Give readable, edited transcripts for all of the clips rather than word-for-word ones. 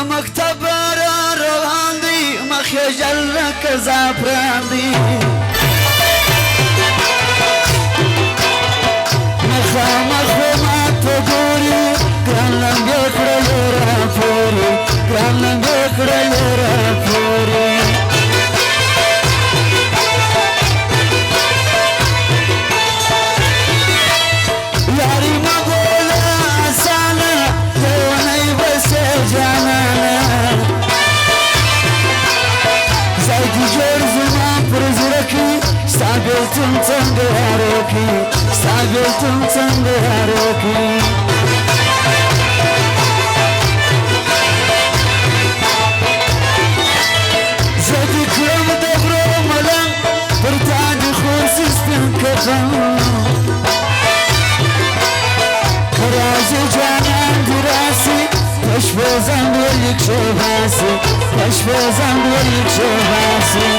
مکتب را روان دی مخجل لک زعفران دی مخامخ ما ته ګوري ګران لنګې کړلې راپورې ګران لنګې کړلې راپورې یاري مه بوله اسانه لیونۍ بسې جانانه ځای دې جوړ زما پر زړه کې ستا بېلتون څنګه یارو کې ستا بېلتون څنګه یارو کې زه دې کړم د غرو ملنګ پر تا دې خورسي سپین کفن که راځې جانان دې راسي په شپو زنګولي کښې باسي په شپو زنګولي کښې باسي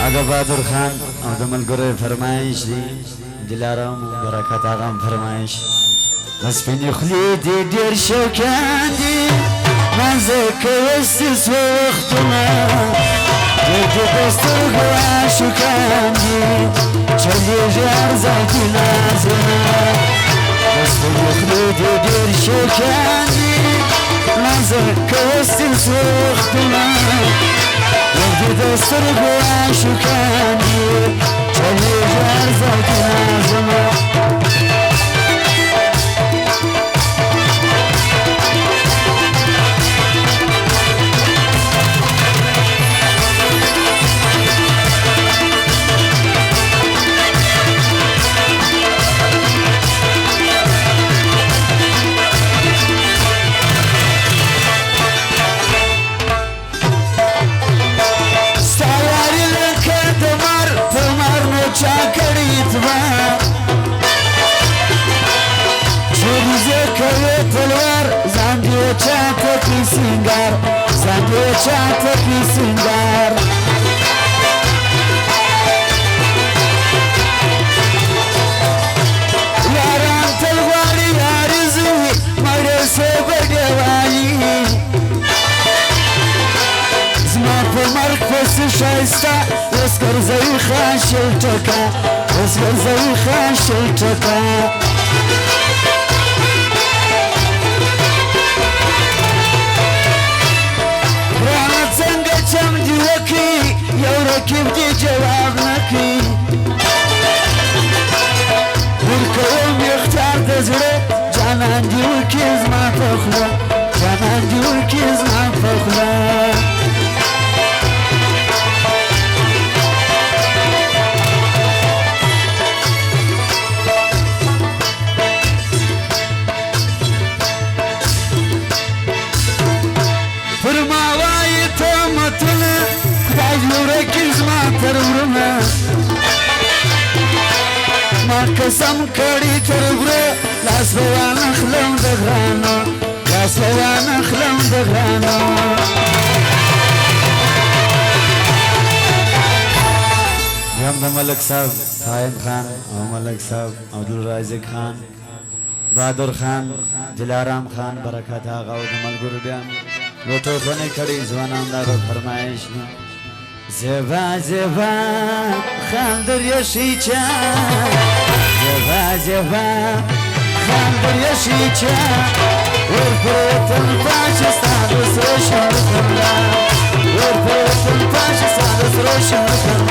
آقا بهادر خان او د ملګرو فرمایش دی دلارام برکت آقا هم فرمایش د سپینې خولې دې ډېر شوقیان دي نازه کوي ستاسو وختونه ډېر دې د سترګو عاشقان دي چلېږي هر ځای کې نازونه د سپینې خولې دې ډېر شوقیان دي نازه کوي ستاسو وختونه ورده د سترګو عاشقان دي چلېږي هر ځای کې نازونه چاته کی سنگار زنده چاته کی سنگار یاران تل غواړي یاري زوی مړې سه بډېوالي زما په مرګ پسې ښایسته اوس ګرځوي خان شل ټکه اوس ګرځوي خان شل ټکه رقیب دی جواب نکي ورکوم اختیار د زړه جانان دی ورکي زما په خوله جانان دی ورکي زما په خوله پر ما وایي تهمتونه ورکی زما تر ورونه ما قسم کړی تر وره لاس به وانخلم د ګرانو لاس به وانخلم د ګرانو هم د ملک صاحب خاین خان او ملک صاحب عبدالرازق خان بهادر خان دلارام خان برکت آقا او د ملګرو بیا لوټو خونې کړي ځوانان دا فرمایش نه زبا زبا خاندر یشیچا زبا زبا خاندر یشیچا ورپرتن پاچ سادس روشن کلا ورپرتن پاچ سادس روشن کلا